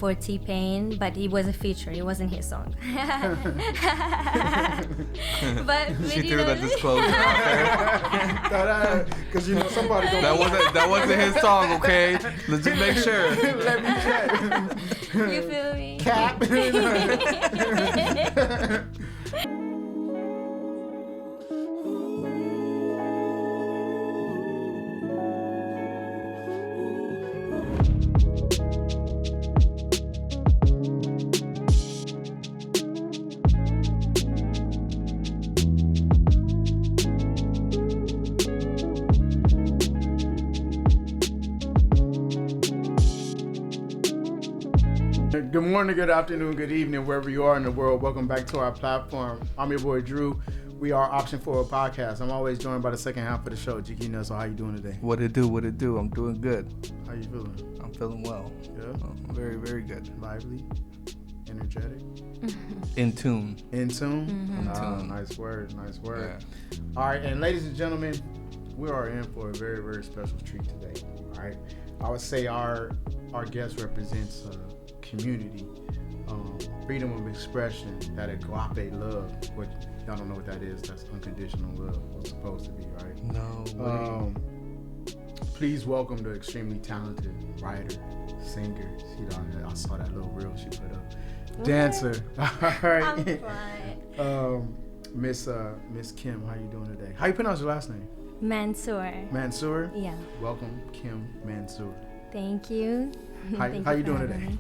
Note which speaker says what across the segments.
Speaker 1: for T-Pain, but it was a feature. It wasn't his song. But
Speaker 2: she threw that disclosure out
Speaker 3: there. Because somebody don't.
Speaker 2: That wasn't his song, okay? Let's just make sure.
Speaker 3: Let me check.
Speaker 1: You feel me?
Speaker 3: Cap. Good morning, good afternoon, good evening, wherever you are in the world. Welcome back to our platform. I'm your boy Drew. We are Option for a Podcast. I'm always joined by the second half of the show, Gunna. So how you doing today?
Speaker 2: What it do? I'm doing good.
Speaker 3: How you feeling?
Speaker 2: I'm feeling well.
Speaker 3: Yeah?
Speaker 2: I'm very, very good.
Speaker 3: Lively? Energetic?
Speaker 2: In tune.
Speaker 3: In tune?
Speaker 1: Mm-hmm.
Speaker 2: In tune.
Speaker 3: Nice word.
Speaker 2: Yeah.
Speaker 3: All right, and ladies and gentlemen, we are in for a very, very special treat today. All right? I would say our guest represents community, freedom of expression, that agape love. What y'all don't know what that is? That's unconditional love. What's supposed to be, right?
Speaker 2: No.
Speaker 3: Please welcome the extremely talented writer, singer. I saw that little reel she put up. Dancer. All right.
Speaker 1: I'm fine.
Speaker 3: Miss Kim, how you doing today? How you pronounce your last name?
Speaker 1: Mantsur.
Speaker 3: Mantsur?
Speaker 1: Yeah.
Speaker 3: Welcome, Kim Mantsur.
Speaker 1: Thank you.
Speaker 3: How you doing today?
Speaker 1: Me.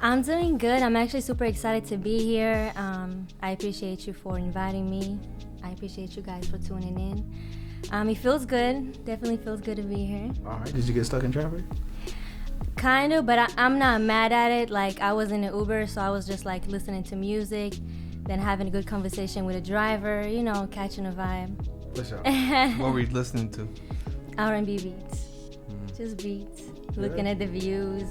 Speaker 1: I'm doing good. I'm actually super excited to be here. I appreciate you for inviting me. I appreciate you guys for tuning in. It feels good. Definitely feels good to be here.
Speaker 3: All right. Did you get stuck in traffic?
Speaker 1: Kind of, but I'm not mad at it. Like, I was in an Uber, so I was just like listening to music, then having a good conversation with a driver, catching a vibe.
Speaker 3: What's up?
Speaker 2: What were you listening to?
Speaker 1: R&B beats. Just beats. Looking at the views.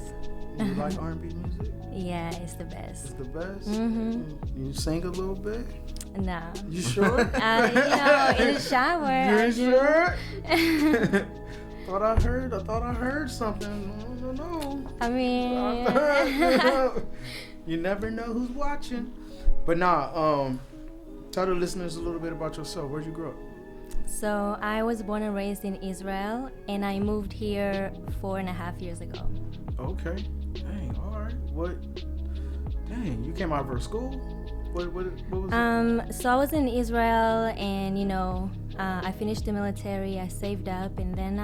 Speaker 3: You like R&B music?
Speaker 1: Yeah, it's the best.
Speaker 3: It's the best?
Speaker 1: Mm-hmm.
Speaker 3: You sing a little bit?
Speaker 1: No.
Speaker 3: You sure?
Speaker 1: In the shower.
Speaker 3: You sure? thought I heard something. I don't know.
Speaker 1: I mean,
Speaker 3: you never know who's watching. But tell the listeners a little bit about yourself. Where'd you grow up?
Speaker 1: So I was born and raised in Israel, and I moved here 4.5 years ago.
Speaker 3: Okay. Dang, all right. What? Dang, you came out of school? What was it?
Speaker 1: So I was in Israel, and I finished the military. I saved up, and then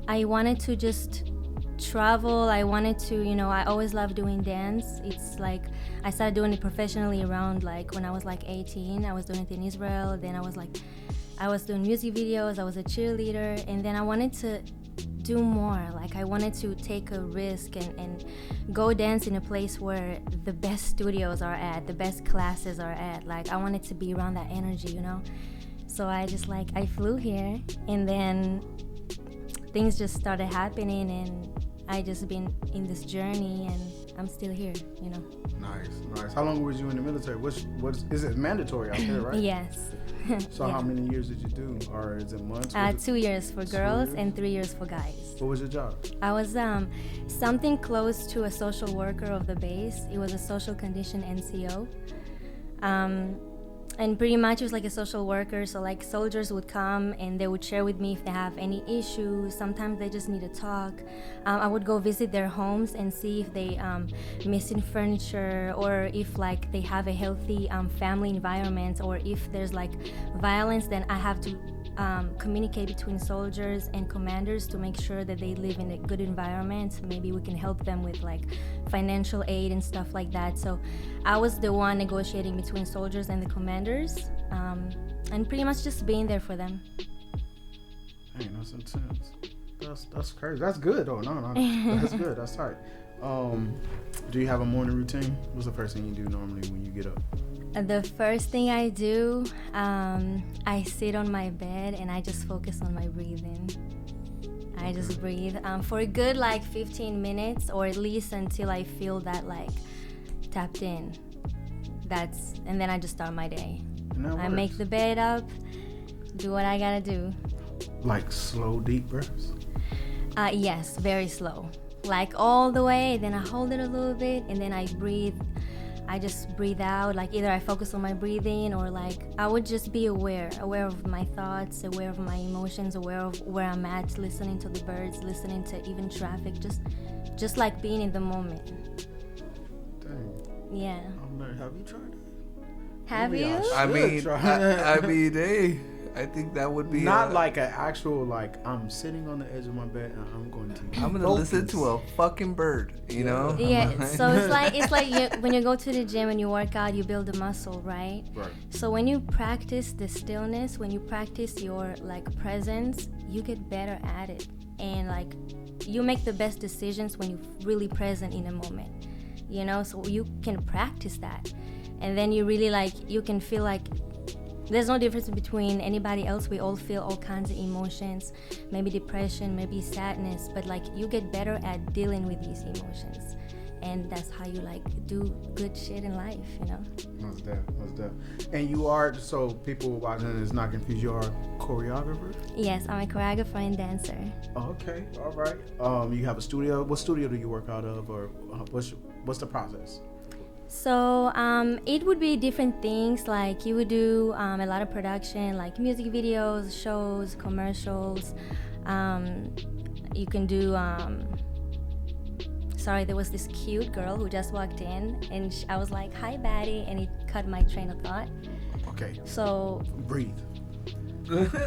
Speaker 1: I wanted to just travel. I wanted to, I always loved doing dance. It's like I started doing it professionally around when I was 18. I was doing it in Israel. Then I was doing music videos. I was a cheerleader, and then I wanted to do more. I wanted to take a risk and go dance in a place where the best studios are at, the best classes are at. I wanted to be around that energy, So I just I flew here, and then things just started happening, and I just been in this journey, and I'm still here,
Speaker 3: Nice. How long was you in the military? What is it mandatory out there, right?
Speaker 1: Yes.
Speaker 3: So How many years did you do, or is it months?
Speaker 1: 2 years for girls and 3 years for guys.
Speaker 3: What was your job?
Speaker 1: I was something close to a social worker of the base. It was a social condition NCO. And pretty much it was like a social worker. So soldiers would come and they would share with me if they have any issues. Sometimes they just need to talk. I would go visit their homes and see if they missing furniture, or if they have a healthy family environment, or if there's violence. Then I have to communicate between soldiers and commanders to make sure that they live in a good environment. Maybe we can help them with financial aid and stuff like that. So I was the one negotiating between soldiers and the commanders, and pretty much just being there for them.
Speaker 3: Dang, that's intense. That's crazy. That's good though. No, that's good. That's tight. Do you have a morning routine? What's the first thing you do normally when you get up?
Speaker 1: The first thing I do, I sit on my bed and I just focus on my breathing. I just breathe for a good 15 minutes, or at least until I feel that tapped in. And then I just start my day. I make the bed up, do what I gotta do.
Speaker 3: Slow, deep breaths?
Speaker 1: Yes, very slow. like all the way, then I hold it a little bit, and then I breathe. I just breathe out. Like either I focus on my breathing, or like I would just be aware of my thoughts, aware of my emotions, aware of where I'm at, listening to the birds, listening to even traffic, just like being in the moment.
Speaker 3: Dang.
Speaker 1: Yeah.
Speaker 3: I'm like, have you tried it?
Speaker 1: Have
Speaker 3: Maybe
Speaker 1: you?
Speaker 3: I
Speaker 2: I mean,
Speaker 3: try.
Speaker 2: I mean, hey, I think that would be
Speaker 3: Not like an actual, like, I'm sitting on the edge of my bed and I'm going to
Speaker 2: I'm gonna listen to a fucking bird, you know?
Speaker 1: Yeah, so it's like when you go to the gym and you work out, you build a muscle, right?
Speaker 3: Right.
Speaker 1: So when you practice the stillness, when you practice your like presence, you get better at it, and like you make the best decisions when you're really present in a moment, you know. So you can practice that, and then you really like you can feel like there's no difference between anybody else. We all feel all kinds of emotions, maybe depression, maybe sadness, but like you get better at dealing with these emotions, and that's how you like do good shit in life, you know.
Speaker 3: Most def. And you are, so people watching this not confused, you are a choreographer?
Speaker 1: Yes, I'm a choreographer and dancer.
Speaker 3: Oh, okay, all right. You have a studio. What studio do you work out of, or what's the process?
Speaker 1: So it would be different things. Like you would do a lot of production, like music videos, shows, commercials. You can do. Sorry, there was this cute girl who just walked in, and I was like, "Hi, baddie," and it cut my train of thought.
Speaker 3: Okay.
Speaker 1: So
Speaker 3: Breathe.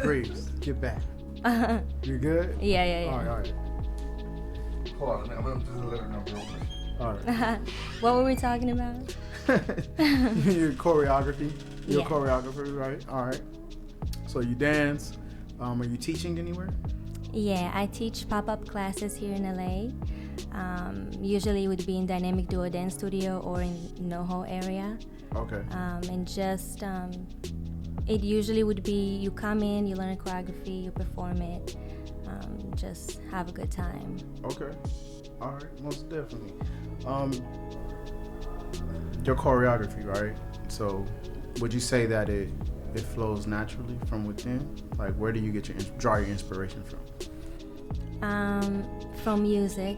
Speaker 3: Breathe. Get back. You good?
Speaker 1: Yeah.
Speaker 3: All right.
Speaker 2: Hold on, I'm gonna just let her know real quick.
Speaker 3: All right.
Speaker 1: What were we talking about?
Speaker 3: Your choreography. You're
Speaker 1: Yeah.
Speaker 3: a choreographer, right? All right. So you dance. Are you teaching anywhere?
Speaker 1: Yeah, I teach pop-up classes here in LA. Usually it would be in Dynamic Duo Dance Studio or in NoHo area.
Speaker 3: Okay.
Speaker 1: And just it usually would be you come in, you learn choreography, you perform it, just have a good time.
Speaker 3: Okay. All right. Most definitely. Your choreography, right? So, would you say that it flows naturally from within? Like, where do you get draw your inspiration from?
Speaker 1: From music.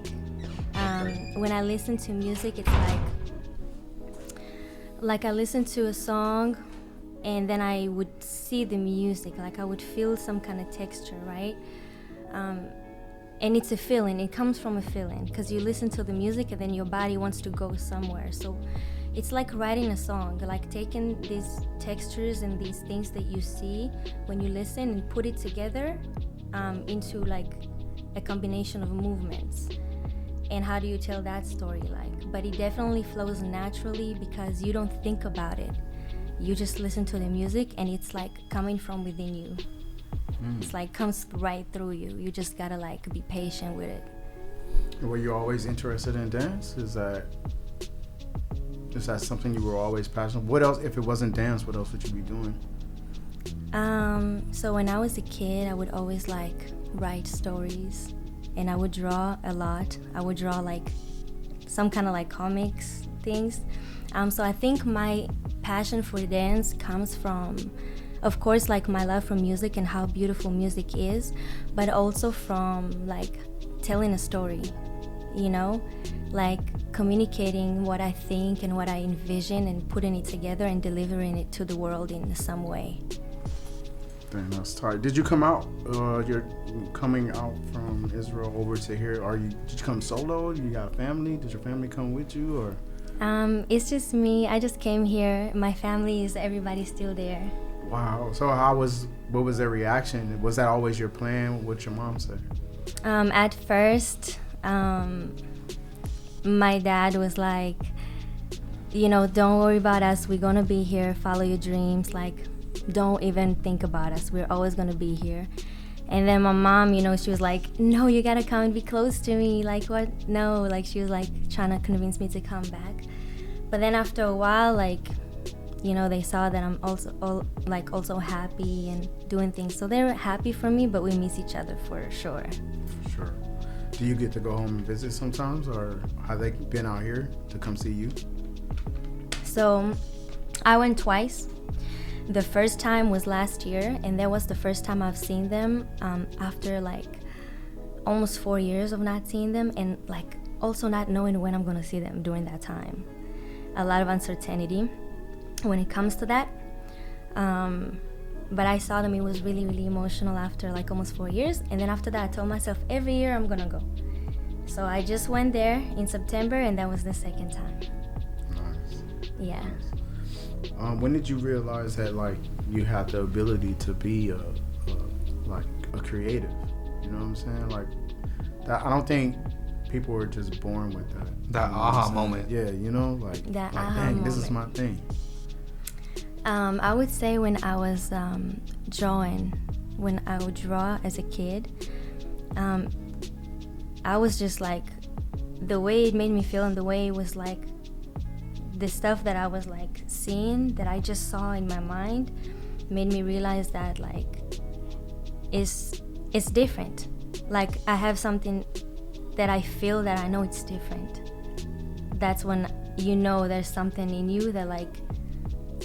Speaker 1: When I listen to music, it's like I listen to a song, and then I would see the music. Like I would feel some kind of texture, right? And it's a feeling. It comes from a feeling because you listen to the music and then your body wants to go somewhere. So it's like writing a song, like taking these textures and these things that you see when you listen and put it together into like a combination of movements. And how do you tell that story? Like, but it definitely flows naturally because you don't think about it. You just listen to the music and it's like coming from within you. It's like comes right through you. You just gotta like be patient with it.
Speaker 3: Were you always interested in dance? Is that something you were always passionate? What else, if it wasn't dance, what else would you be doing?
Speaker 1: So when I was a kid, I would always like write stories, and I would draw a lot. I would draw like some kind of like comics things. So I think my passion for dance comes from, of course, like my love for music and how beautiful music is, but also from like telling a story, you know, like communicating what I think and what I envision and putting it together and delivering it to the world in some way.
Speaker 3: Dang, that's tight. Did you come out? You're coming out from Israel over to here. Did you come solo? You got a family? Did your family come with you, or?
Speaker 1: It's just me. I just came here. My family is everybody's still there.
Speaker 3: Wow. So what was their reaction? Was that always your plan? What'd your mom say?
Speaker 1: At first, my dad was like, you know, don't worry about us. We're gonna be here. Follow your dreams. Like, don't even think about us. We're always gonna be here. And then my mom, you know, she was like, no, you gotta come and be close to me. Like, what? No. Like, she was like trying to convince me to come back. But then after a while, like, you know, they saw that I'm also happy and doing things. So they're happy for me, but we miss each other for sure.
Speaker 3: For sure. Do you get to go home and visit sometimes, or have they been out here to come see you?
Speaker 1: So I went twice. The first time was last year, and that was the first time I've seen them after like almost 4 years of not seeing them, and like also not knowing when I'm gonna see them during that time. A lot of uncertainty when it comes to that. But I saw them. It was really, really emotional after like almost 4 years. And then after that, I told myself every year I'm gonna go. So I just went there in September, and that was the second time.
Speaker 3: Nice.
Speaker 1: Yeah.
Speaker 3: Nice. When did you realize that like you had the ability to be a creative? You know what I'm saying? Like that. I don't think people were just born with that.
Speaker 2: That
Speaker 3: you know
Speaker 2: aha moment.
Speaker 3: Yeah, you know, like
Speaker 1: That
Speaker 3: like,
Speaker 1: aha
Speaker 3: dang,
Speaker 1: moment.
Speaker 3: this is my thing.
Speaker 1: I would say when I was drawing, when I would draw as a kid, I was just like, the way it made me feel and the way it was like, the stuff that I was like seeing, that I just saw in my mind, made me realize that like, it's different. Like I have something that I feel that I know it's different. That's when you know there's something in you that like,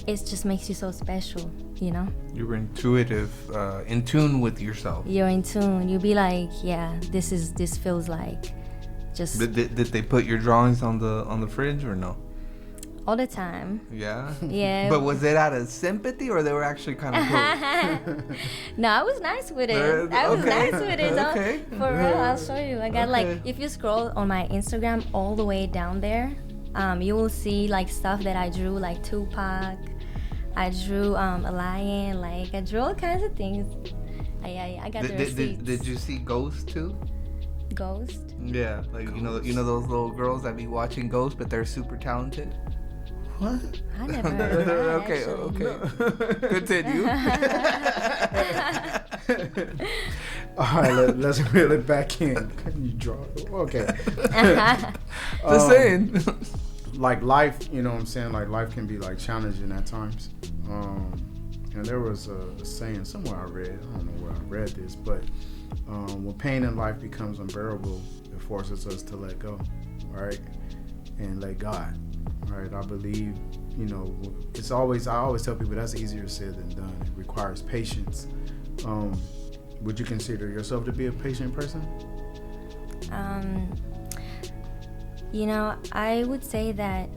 Speaker 1: it just makes you so special, you know?
Speaker 2: You were intuitive, in tune with yourself.
Speaker 1: You're in tune. You'll be like, yeah, this feels like just
Speaker 2: Did they put your drawings on the fridge or no?
Speaker 1: all the time.
Speaker 2: Yeah?
Speaker 1: Yeah.
Speaker 2: But was it out of sympathy or they were actually kind of cool?
Speaker 1: No, I was nice with it. I was
Speaker 2: Okay.
Speaker 1: nice with it.
Speaker 2: Okay.
Speaker 1: For real, I'll show you. I got
Speaker 2: Okay.
Speaker 1: like, if you scroll on my Instagram all the way down there, you will see like stuff that I drew, like Tupac. I drew a lion. Like I drew all kinds of things. I got the receipts.
Speaker 2: Did you see Ghost too?
Speaker 1: Ghost?
Speaker 2: Yeah, like
Speaker 3: Ghost.
Speaker 2: you know those little girls that be watching Ghost, but they're super talented.
Speaker 3: What?
Speaker 1: I never heard of that,
Speaker 2: Okay. Continue.
Speaker 3: All right, let's reel it back in. You draw. Okay.
Speaker 2: Just saying.
Speaker 3: Like life, you know what I'm saying? Like life can be like challenging at times. And there was a saying somewhere I read, I don't know where I read this, but when pain in life becomes unbearable, it forces us to let go, right? And let God, right? I believe, you know, I always tell people that's easier said than done. It requires patience. Would you consider yourself to be a patient person?
Speaker 1: You know, I would say that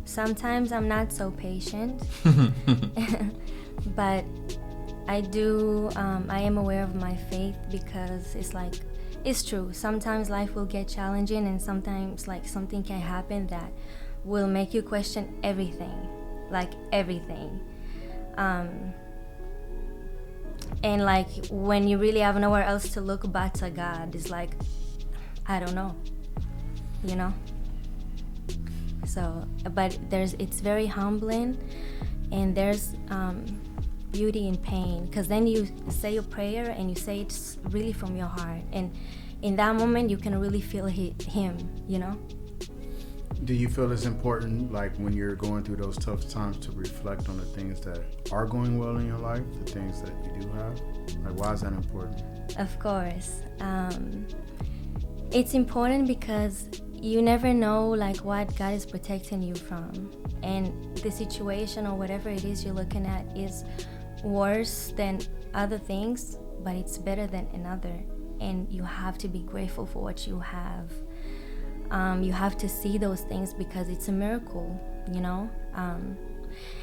Speaker 1: sometimes I'm not so patient, but I am aware of my faith, because it's like, it's true. Sometimes life will get challenging, and sometimes like something can happen that will make you question everything, like everything. And like when you really have nowhere else to look but to God, it's like, I don't know, you know? So, but it's very humbling, and there's beauty in pain, because then you say your prayer and you say it's really from your heart, and in that moment you can really feel him, you know?
Speaker 3: Do you feel it's important, like when you're going through those tough times, to reflect on the things that are going well in your life, the things that you do have? Like, why is that important?
Speaker 1: Of course. It's important because you never know like what God is protecting you from, and the situation or whatever it is you're looking at is worse than other things, but it's better than another, and you have to be grateful for what you have. You have to see those things because it's a miracle, you know?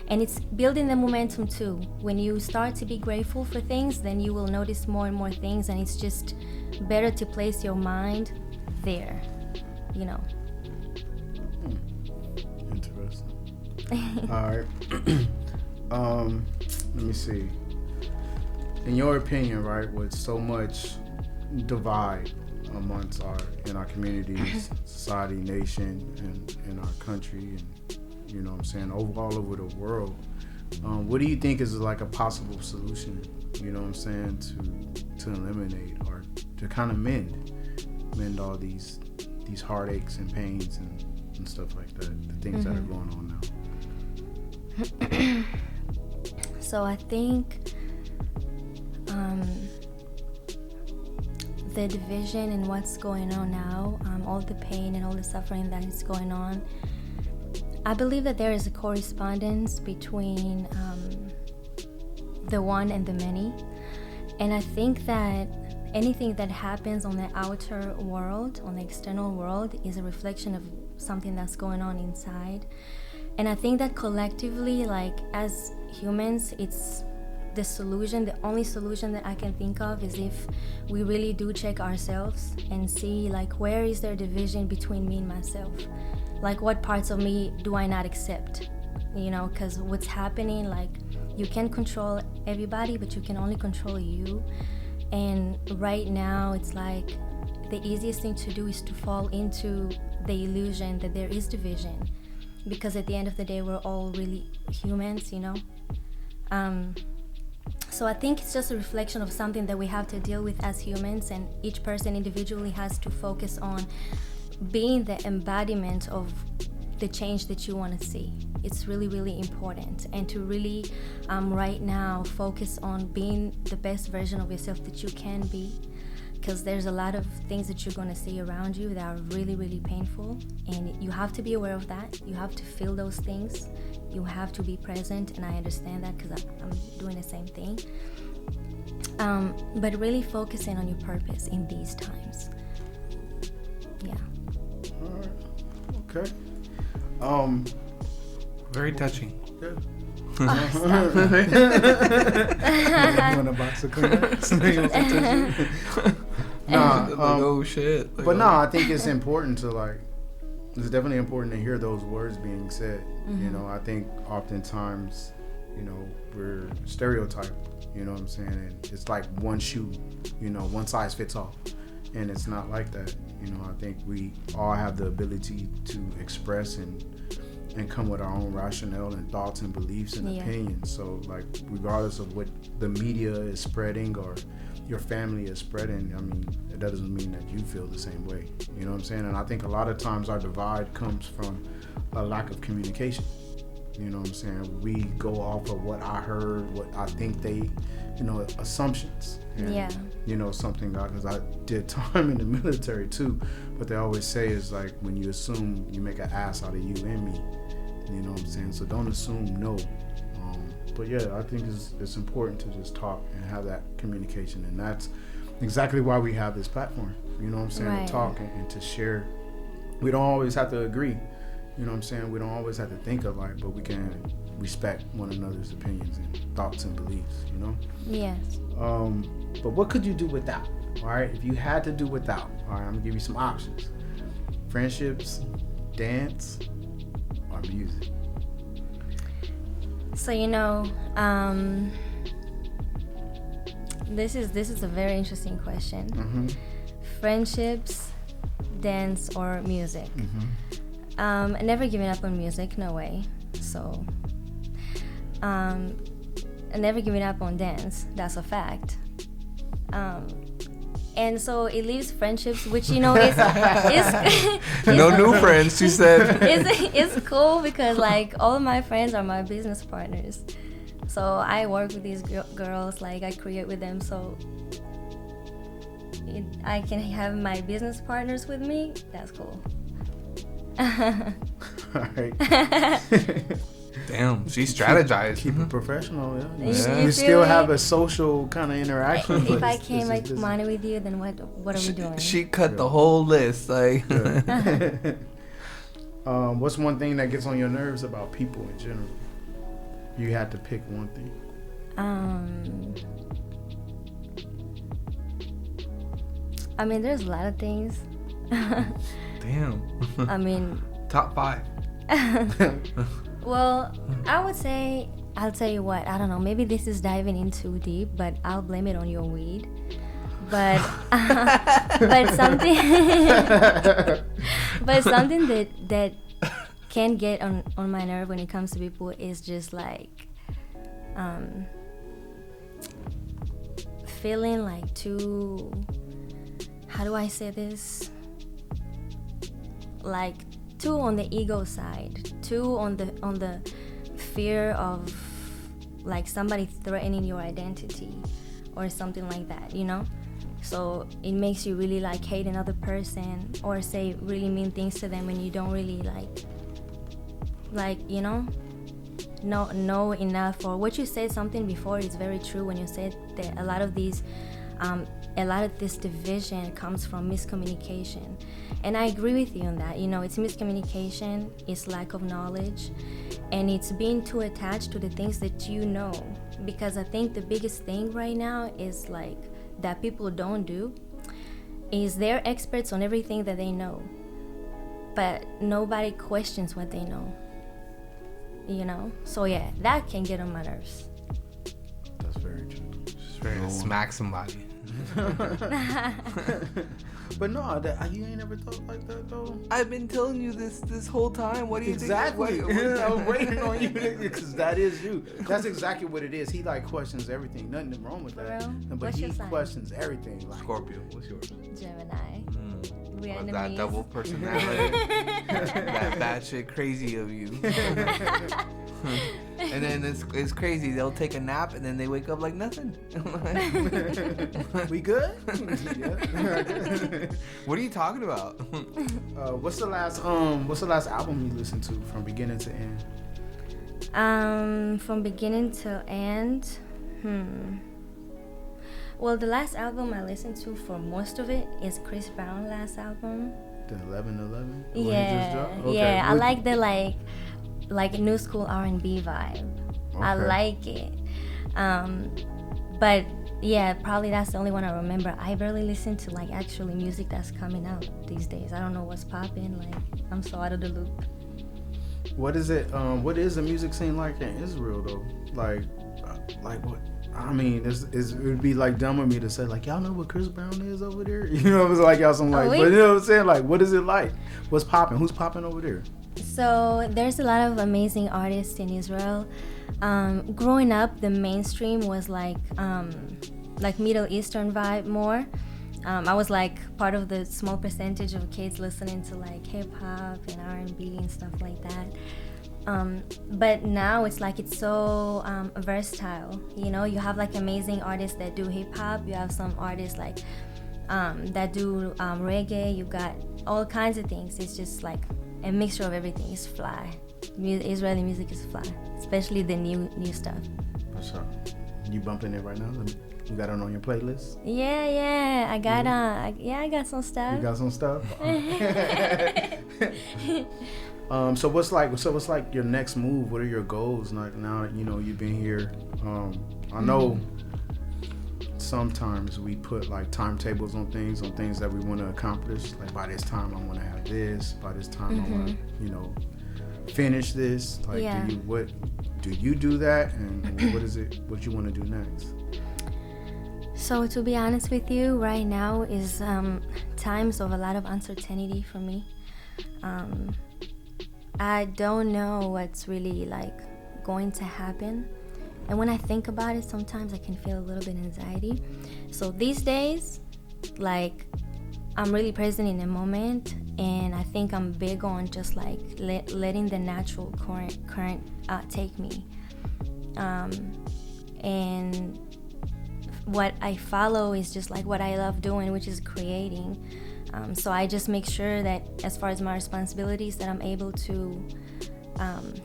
Speaker 1: And it's building the momentum too. When you start to be grateful for things, then you will notice more and more things, and it's just better to place your mind there, you know?
Speaker 3: Interesting. All right. Let me see. In your opinion, right, with so much divide amongst in our communities, society, nation, and in our country, and you know what I'm saying, all over the world, what do you think is like a possible solution, you know what I'm saying, to eliminate or to kind of mend all these heartaches and pains and stuff like that, the things that are going on now?
Speaker 1: So I think the division and what's going on now, all the pain and all the suffering that is going on, I believe that there is a correspondence between the one and the many. And I think that anything that happens on the outer world, on the external world, is a reflection of something that's going on inside. And I think that collectively, like as humans, it's the solution. The only solution that I can think of is if we really do check ourselves and see, like, where is there division between me and myself? Like, what parts of me do I not accept? You know, because what's happening, like, you can't control everybody, but you can only control you. And right now, it's like the easiest thing to do is to fall into the illusion that there is division, because at the end of the day, we're all really humans, you know. So I think it's just a reflection of something that we have to deal with as humans, and each person individually has to focus on being the embodiment of the change that you want to see. It's really, really important, and to really right now focus on being the best version of yourself that you can be, because there's a lot of things that you're going to see around you that are really, really painful, and you have to be aware of that. You have to feel those things. You have to be present, and I understand that because I'm doing the same thing. But really focusing on your purpose in these times. Yeah.
Speaker 3: All right. Okay.
Speaker 2: Very touching.
Speaker 3: Yeah.
Speaker 1: Oh, stop.
Speaker 3: You want a box of Kleenex?
Speaker 2: Oh shit.
Speaker 3: But no, I think it's important to, like, it's definitely important to hear those words being said.
Speaker 1: Mm-hmm.
Speaker 3: You know, I think oftentimes, you know, we're stereotyped, you know what I'm saying? And it's like one shoe, you know, one size fits all. And it's not like that. You know, I think we all have the ability to express and come with our own rationale and thoughts and beliefs and opinions. So, like, regardless of what the media is spreading or your family is spreading, I mean, it doesn't mean that you feel the same way. You know what I'm saying? And I think a lot of times our divide comes from a lack of communication. You know what I'm saying? We go off of what I heard, what I think they, you know, assumptions. And, you know, something, because I did time in the military too, but they always say is like, when you assume, you make an ass out of you and me. You know what I'm saying? So don't assume no. But yeah, I think it's important to just talk and have that communication, and that's exactly why we have this platform. You know what I'm saying?
Speaker 1: Right.
Speaker 3: To talk and to share. We don't always have to agree. You know what I'm saying? We don't always have to think alike, but we can respect one another's opinions and thoughts and beliefs. You know?
Speaker 1: Yes.
Speaker 3: But what could you do without? All right, if you had to do without, all right, I'm gonna give you some options: friendships, dance, or music.
Speaker 1: So, you know, this is a very interesting question.
Speaker 3: Mm-hmm.
Speaker 1: Friendships, dance, or music?
Speaker 3: Mm-hmm.
Speaker 1: Never giving up on music, no way. So, never giving up on dance, that's a fact. And so it leaves friendships, which, you know, is
Speaker 2: no new friends, she said.
Speaker 1: It's cool because, like, all of my friends are my business partners. So I work with these girls, like, I create with them, so I can have my business partners with me. That's cool.
Speaker 3: All right.
Speaker 2: Damn, she strategized.
Speaker 3: Keep it professional, yeah.
Speaker 1: You
Speaker 3: You still
Speaker 1: feel
Speaker 3: have
Speaker 1: me?
Speaker 3: a social kind of interaction.
Speaker 1: If
Speaker 3: but
Speaker 1: I
Speaker 3: it's
Speaker 1: can't make
Speaker 3: just
Speaker 1: money with you, then what are we doing?
Speaker 2: She cut the whole list, like.
Speaker 3: Yeah. What's one thing that gets on your nerves about people in general? You had to pick one thing.
Speaker 1: I mean, there's a lot of things.
Speaker 2: Damn.
Speaker 1: I mean,
Speaker 2: Top 5.
Speaker 1: well, I would say, I'll tell you what, I don't know, maybe this is diving in too deep, but I'll blame it on your weed. But something but something that can get on my nerve when it comes to people is just like feeling like too, how do I say this, like too on the ego side, too on the fear of like somebody threatening your identity or something like that, you know? So it makes you really like hate another person or say really mean things to them when you don't really like you know enough, or what you said something before is very true when you said that a lot of these a lot of this division comes from miscommunication. And I agree with you on that. It's miscommunication, it's lack of knowledge, and it's being too attached to the things that you know. Because I think the biggest thing right now is like that people don't do is they're experts on everything that they know, but nobody questions what they know. So yeah, that can get on my nerves.
Speaker 3: That's very true.
Speaker 2: Just ready to smack somebody.
Speaker 3: But no, you ain't never thought like that though.
Speaker 2: I've been telling you this whole time. What do you
Speaker 3: exactly.
Speaker 2: think?
Speaker 3: Exactly. I'm waiting on you because that is you. That's exactly what it is. He like questions everything. Nothing wrong with that. But
Speaker 1: What's
Speaker 3: he
Speaker 1: your sign?
Speaker 3: Questions everything. Like,
Speaker 2: Scorpio. What's yours?
Speaker 1: Gemini. We're
Speaker 2: That
Speaker 1: enemies.
Speaker 2: double personality. That bad shit crazy of you. And then it's crazy. They'll take a nap and then they wake up like nothing.
Speaker 3: We good?
Speaker 2: What are you talking about?
Speaker 3: What's the last album you listened to from beginning to end?
Speaker 1: From beginning to end. Well, the last album I listened to for most of it is Chris Brown's last album.
Speaker 3: The 11:11.
Speaker 1: Yeah,
Speaker 3: Okay.
Speaker 1: yeah. I like the like new school R&B vibe.
Speaker 3: Okay.
Speaker 1: I like it. But yeah, probably that's the only one I remember. I barely listen to like actually music that's coming out these days. I don't know what's popping. Like, I'm so out of the loop.
Speaker 3: What is it? What is the music scene like in Israel though? Like what? I mean, it would be like dumb of me to say like, y'all know what Chris Brown is over there. It's like y'all some like, but you know what I'm saying? Like, what is it like? What's popping? Who's popping over there?
Speaker 1: So there's a lot of amazing artists in Israel. Growing up, the mainstream was like Middle Eastern vibe more. I was like part of the small percentage of kids listening to like hip hop and R&B and stuff like that. But now it's like it's so versatile. You have like amazing artists that do hip hop. You have some artists like that do reggae. You got all kinds of things. It's just like a mixture of everything. It's fly. Israeli music is fly, especially the new stuff.
Speaker 3: What's up? You bumping it right now? You got it on your playlist?
Speaker 1: Yeah. I got I got some stuff.
Speaker 3: You got some stuff. So what's like your next move? What are your goals? Like now, you've been here. I know sometimes we put like timetables on things that we want to accomplish. Like by this time I want to have this. By this time I want to, finish this. Like, do you do that? And what is it? What you want to do next?
Speaker 1: So to be honest with you, right now is times of a lot of uncertainty for me. I don't know what's really like going to happen. And when I think about it, sometimes I can feel a little bit of anxiety. So these days, like, I'm really present in the moment, and I think I'm big on just like letting the natural current take me. And what I follow is just like what I love doing, which is creating. So I just make sure that as far as my responsibilities, that I'm able to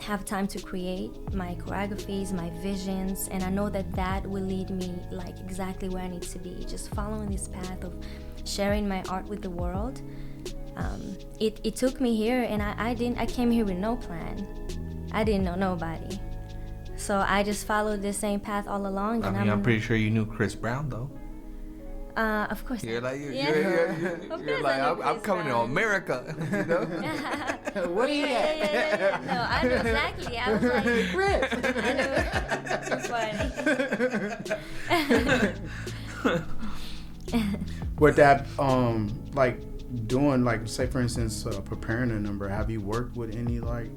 Speaker 1: have time to create my choreographies, my visions, and I know that will lead me like exactly where I need to be, just following this path of sharing my art with the world. It took me here, and I came here with no plan. I didn't know nobody, so I just followed the same path all along. And
Speaker 2: I'm pretty sure you knew Chris Brown though.
Speaker 1: Of course.
Speaker 2: You're like you're
Speaker 1: Of
Speaker 2: like
Speaker 1: course
Speaker 2: I'm coming to America.
Speaker 3: What are you at?
Speaker 1: Yeah. No, I knew exactly. I was like,
Speaker 3: Chris.
Speaker 2: Funny.
Speaker 3: With that, like doing, like, say for instance, preparing a number, have you worked with any like,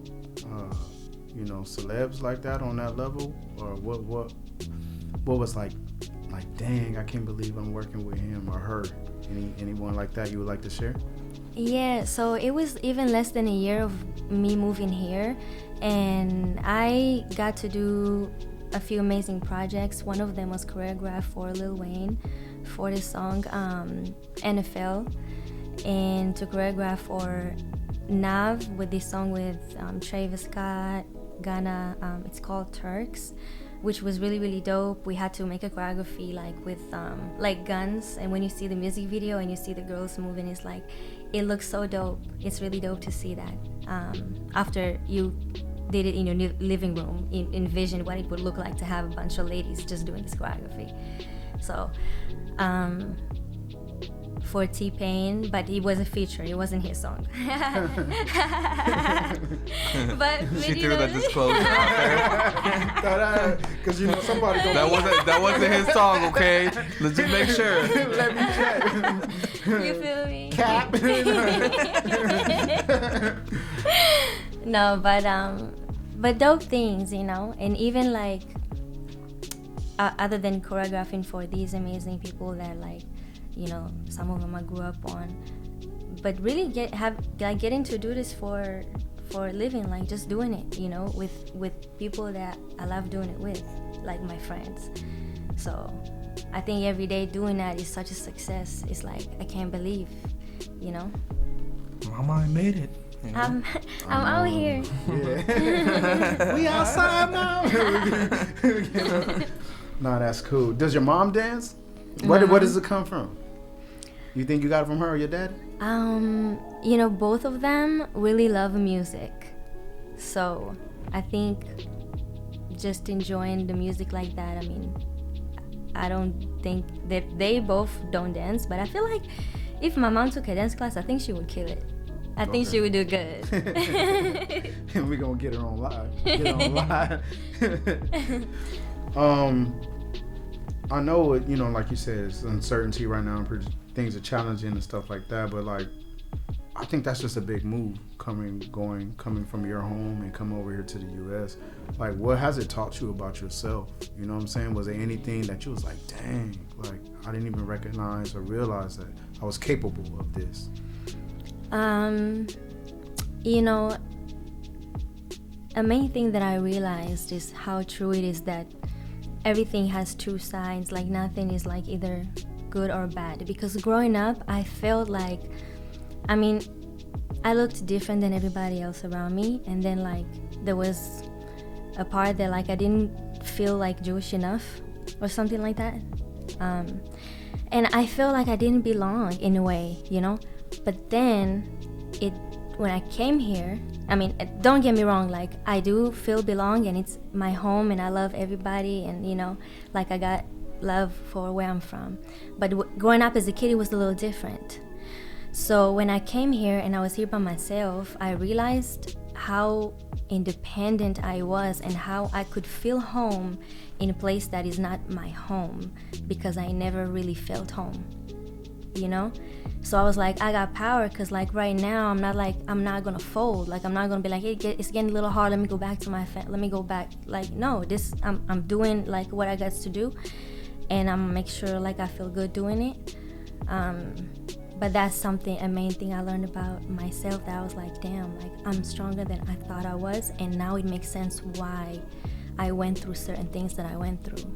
Speaker 3: celebs like that on that level, or what was like, dang, I can't believe I'm working with him or her? Anyone like that you would like to share?
Speaker 1: Yeah, so it was even less than a year of me moving here, and I got to do a few amazing projects. One of them was choreographed for Lil Wayne for the song NFL, and to choreograph for Nav with this song with Travis Scott, Gunna. It's called Turks. which was really, really dope. We had to make a choreography like with like guns, and when you see the music video and you see the girls moving, it's like, it looks so dope. It's really dope to see that. After you did it in your living room, envision what it would look like to have a bunch of ladies just doing this choreography. So for T-Pain, but it was a feature, it wasn't his song. But
Speaker 2: she threw that disclosure out there.
Speaker 3: Because somebody
Speaker 2: that wasn't his song, okay? Let's just make sure.
Speaker 3: Let me check.
Speaker 1: You feel me?
Speaker 3: Cap.
Speaker 1: No, but dope things, and even like other than choreographing for these amazing people that like, some of them I grew up on, but really getting to do this for a living, like just doing it, with people that I love doing it with, like my friends. So I think every day doing that is such a success. It's like, I can't believe,
Speaker 2: Mama, I made it.
Speaker 1: I'm out here.
Speaker 3: Yeah. We outside now. No, that's cool. Does your mom dance? Where does it come from? You think you got it from her or your dad?
Speaker 1: Both of them really love music. So I think just enjoying the music like that, I don't think that they both don't dance, but I feel like if my mom took a dance class, I think she would kill it. I think she would do good.
Speaker 3: And we're going to get her on live. I know, like you said, it's uncertainty right now. Things are challenging and stuff like that. But, like, I think that's just a big move coming from your home and coming over here to the U.S. Like, what has it taught you about yourself? You know what I'm saying? Was there anything that you was like, dang, like, I didn't even recognize or realize that I was capable of this?
Speaker 1: A main thing that I realized is how true it is that everything has two sides. Like, nothing is like either good or bad. Because growing up, I felt like, I looked different than everybody else around me, and then like there was a part that like I didn't feel like Jewish enough or something like that. And I felt like I didn't belong in a way, But then when I came here, don't get me wrong, like I do feel belong, and it's my home, and I love everybody, and like I got love for where I'm from. But growing up as a kid, it was a little different. So when I came here and I was here by myself, I realized how independent I was and how I could feel home in a place that is not my home, because I never really felt home, So I was like, I got power, because like right now I'm not gonna fold. Like I'm not gonna be like, hey, it's getting a little hard, let me go back to let me go back. Like no, I'm doing like what I got to do, and I'm gonna make sure like I feel good doing it. But that's a main thing I learned about myself, that I was like, damn, like I'm stronger than I thought I was, and now it makes sense why I went through certain things that I went through.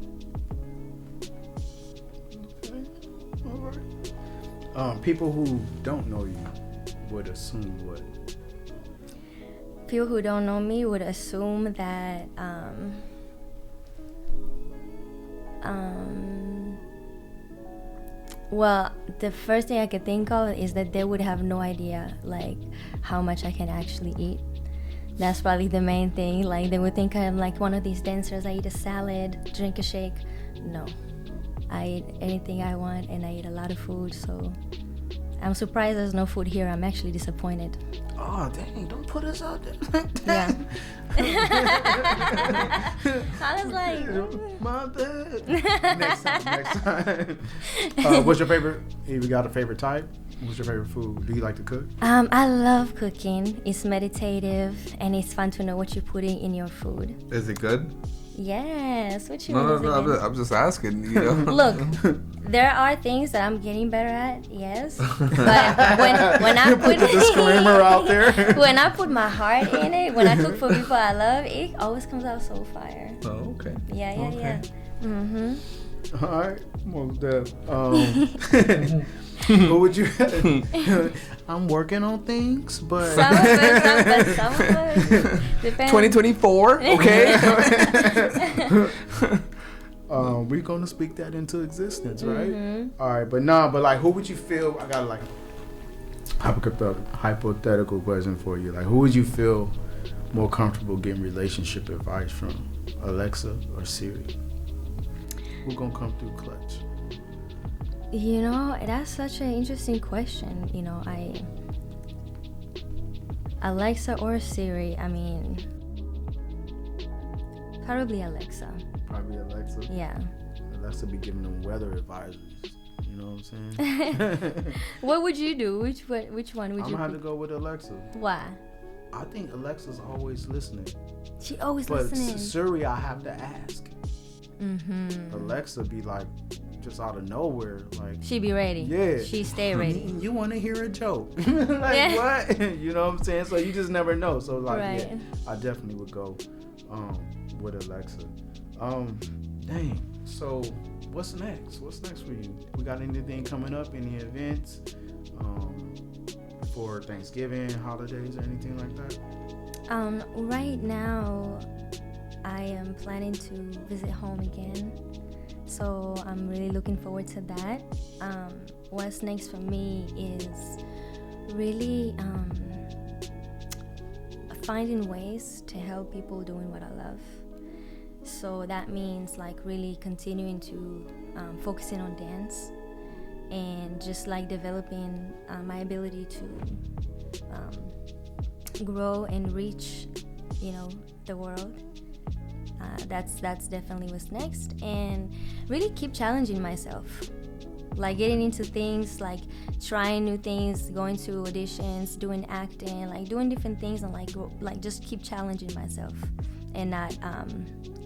Speaker 3: Okay, all right. People who don't know you would assume what?
Speaker 1: People who don't know me would assume that well, the first thing I could think of is that they would have no idea like how much I can actually eat. That's probably the main thing. Like they would think I'm like one of these dancers. I eat a salad, drink a shake. No, I eat anything I want, and I eat a lot of food. So I'm surprised there's no food here. I'm actually disappointed.
Speaker 3: Oh dang! Don't put us out there.
Speaker 1: Yeah. I was like,
Speaker 3: my bad. Next time. What's your favorite? If you got a favorite type, what's your favorite food? Do you like to cook?
Speaker 1: I love cooking. It's meditative, and it's fun to know what you're putting in your food.
Speaker 2: Is it good?
Speaker 1: Yes. What you
Speaker 2: No.
Speaker 1: mean?
Speaker 2: I'm just asking.
Speaker 1: Look, there are things that I'm getting better at. Yes, but when I put
Speaker 3: the disclaimer out there,
Speaker 1: when I put my heart in it, when I cook for people I love, it always comes out so fire.
Speaker 2: Oh, okay.
Speaker 1: Yeah. Mhm.
Speaker 3: All right, most def. What would you? I'm working on things, but
Speaker 1: some of us. Depends.
Speaker 2: 2024, okay.
Speaker 3: We're gonna speak that into existence, right?
Speaker 1: Mm-hmm.
Speaker 3: All right, but like, who would you feel? I got like hypothetical question for you. Like, who would you feel more comfortable getting relationship advice from, Alexa or Siri? Who's gonna come through clutch?
Speaker 1: You know, that's such an interesting question. You know, Alexa or Siri, I mean, probably Alexa.
Speaker 3: Probably Alexa.
Speaker 1: Yeah.
Speaker 3: Alexa be giving them weather advisories. You know what I'm saying?
Speaker 1: What would you do? Which one would you
Speaker 3: I'm gonna have to
Speaker 1: pick?
Speaker 3: go with Alexa.
Speaker 1: Why?
Speaker 3: I think Alexa's always listening.
Speaker 1: She always
Speaker 3: But
Speaker 1: listening.
Speaker 3: Siri, I have to ask.
Speaker 1: Mm-hmm.
Speaker 3: Alexa be like, just out of nowhere, like,
Speaker 1: She be ready.
Speaker 3: yeah,
Speaker 1: She stay ready.
Speaker 3: You want to hear a joke? Like,
Speaker 1: Yeah.
Speaker 3: what? You know what I'm saying? So you just never know. So like,
Speaker 1: Right.
Speaker 3: yeah, I definitely would go with Alexa. Dang. So what's next? What's next for you? We got anything coming up? Any events for Thanksgiving, holidays, or anything like that?
Speaker 1: Right now, I am planning to visit home again. So I'm really looking forward to that. What's next for me is really finding ways to help people doing what I love. So that means like really continuing to focusing on dance and just like developing my ability to grow and reach, you know, the world. That's definitely what's next, and really keep challenging myself, like getting into things, like trying new things, going to auditions, doing acting, like doing different things, and like just keep challenging myself and not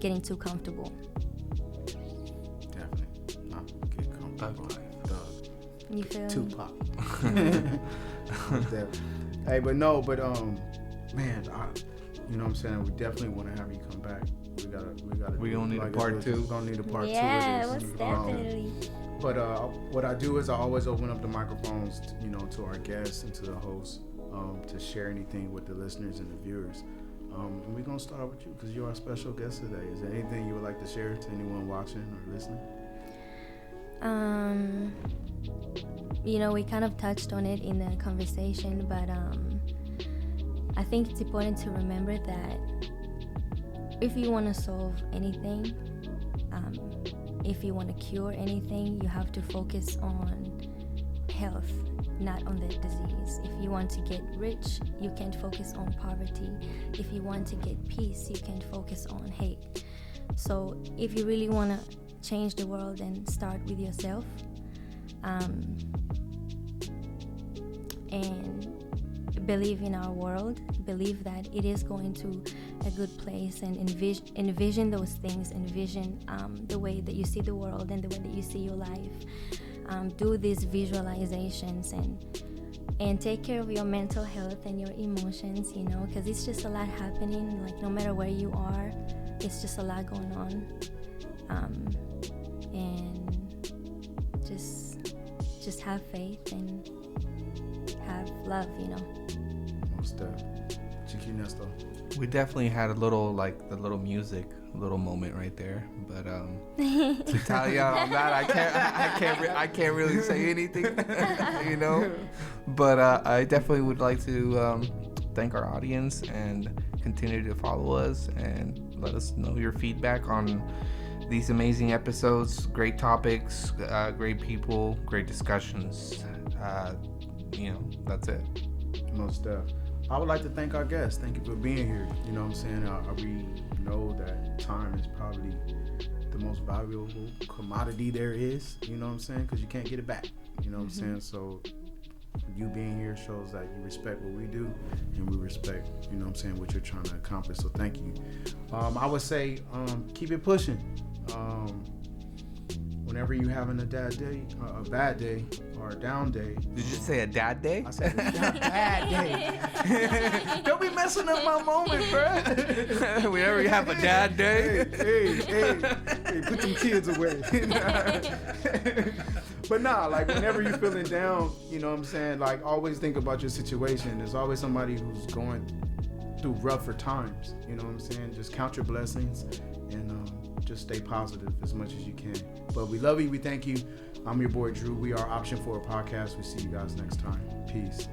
Speaker 1: getting too comfortable.
Speaker 3: Definitely. Not get comfortable.
Speaker 1: You feel me?
Speaker 3: Tupac. Hey, but man, you know what I'm saying? We definitely want to have you come back. We gonna need a part two. We're gonna need a part two.
Speaker 1: Yeah,
Speaker 3: of
Speaker 1: most
Speaker 3: this.
Speaker 1: definitely.
Speaker 3: But what I do is I always open up the microphones, to our guests and to the hosts, to share anything with the listeners and the viewers. And we're gonna start with you because you're our special guest today. Is there anything you would like to share to anyone watching or listening?
Speaker 1: We kind of touched on it in the conversation, but I think it's important to remember that if you want to solve anything, if you want to cure anything, you have to focus on health, not on the disease. If you want to get rich, you can't focus on poverty. If you want to get peace, you can't focus on hate. So if you really want to change the world, then start with yourself. And believe in our world, believe that it is going to a good place, and envision those things, envision the way that you see the world and the way that you see your life. Do these visualizations and take care of your mental health and your emotions, because it's just a lot happening. Like no matter where you are, it's just a lot going on. And just have faith and have love,
Speaker 3: Most Chiqui Nesto.
Speaker 2: We definitely had a little, like, the little music, little moment right there. But to tell you on that, I can't really say anything, But I definitely would like to thank our audience and continue to follow us and let us know your feedback on these amazing episodes. Great topics, great people, great discussions. That's it.
Speaker 3: Most def. I would like to thank our guests. Thank you for being here. You know what I'm saying? We know that time is probably the most valuable commodity there is. You know what I'm saying? Because you can't get it back. You know what I'm saying? So you being here shows that you respect what we do, and we respect, what you're trying to accomplish. So thank you. I would say keep it pushing. whenever you having a bad day or a down day.
Speaker 2: Did you say a dad day?
Speaker 3: I said a bad day. Don't be messing up my moment, bro.
Speaker 2: Whenever you have a dad day.
Speaker 3: Hey, put them kids away. But nah, like whenever you're feeling down, you know what I'm saying? Like always think about your situation. There's always somebody who's going through rougher times. You know what I'm saying? Just count your blessings and just stay positive as much as you can. But we love you. We thank you. I'm your boy Drew. We are Option 4 Podcast. We see you guys next time. Peace.